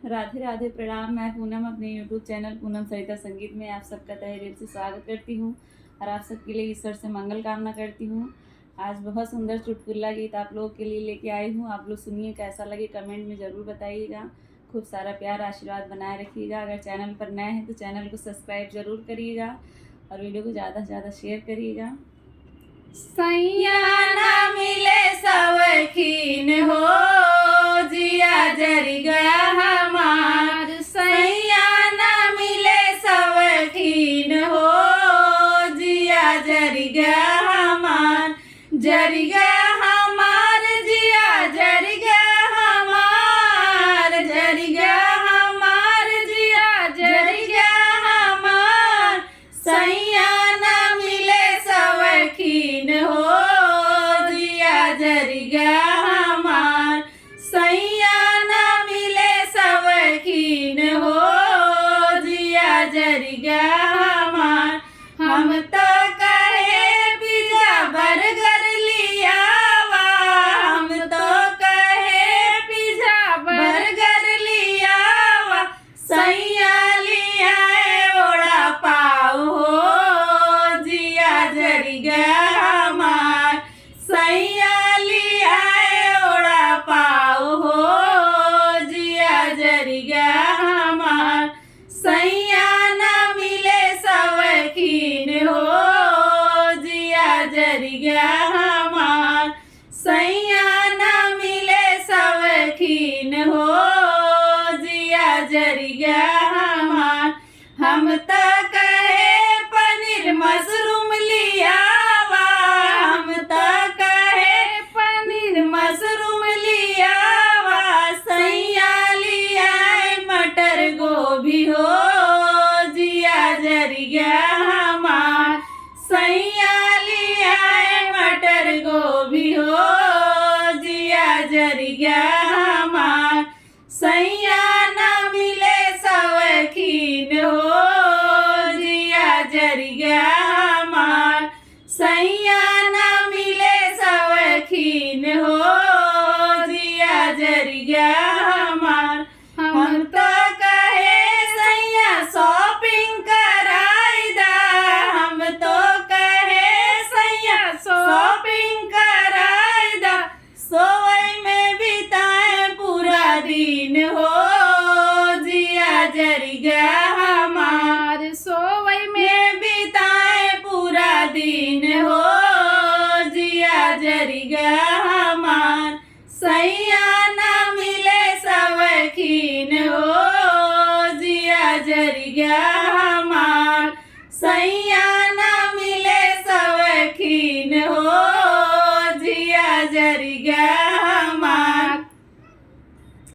राधे राधे, प्रणाम। मैं पूनम अपने यूट्यूब चैनल पूनम सरिता संगीत में आप सबका तहे दिल से स्वागत करती हूँ और आप सबके लिए ईश्वर से मंगल कामना करती हूँ। आज बहुत सुंदर चुटकुला गीत आप लोगों के लिए लेके आई हूँ। आप लोग सुनिए, कैसा लगे कमेंट में ज़रूर बताइएगा। खूब सारा प्यार आशीर्वाद बनाए रखिएगा। अगर चैनल पर नए हैं तो चैनल को सब्सक्राइब ज़रूर करिएगा और वीडियो को ज़्यादा से ज़्यादा शेयर करिएगा। सैया ना मिले सवखीन हो, जिया जरी गया हमार। सैया ना मिले सवखीन हो, जिया जरी गया हमार। जरी गया हमार, जिया जरी गया हमार। जरी गया हमार, जिया जरी गया हमार। सैया ना मिले सवखीन हो, जिया जरी गया हमार। सैया ना मिले सवखीन हो, जिया जरी गया हमार। हम तो कहे पिज्जा बर्गर लियावा, हम तो कहे पिज्जा बर्गर लियावा। सैया लियाए वड़ा पाव हो, जिया जरी गया हमार। सैया लियाए वड़ा पाव हो, जिया जरी गया हमार। सैया ना मिले सवखीन हो, जिया जरी गया हमार। सैया ना मिले सवखीन हो, जिया जरी गया हमार। हम तो कहे पनीर मशरूम लियावा, हम तो कहे पनीर मशरूम लियावा। सैया लियाए मटर गोभी हो, जिया जरी गया हमार। सैया लियाए मटर गोभी हो, जिया जरी गया हमार। सैया ना मिले सवखीन हो, जिया जरी गया हमार। सैया ना मिले सवखीन हो, जिया जरी गया हमार। हम तो कहे सैया शॉपिंग कराईदा, हम तो कहे सैया शॉपिंग कराईदा। सोवई में बिताए पूरा दिन हो, जिया जरी गया हमार। सोवई में बिताए पूरा दिन हो, जिया जरी गया हमार। सैया ना मिले सवखीन हो, जिया जरी गया हमार। सैया ना मिले सवखीन हो, जिया जरी गया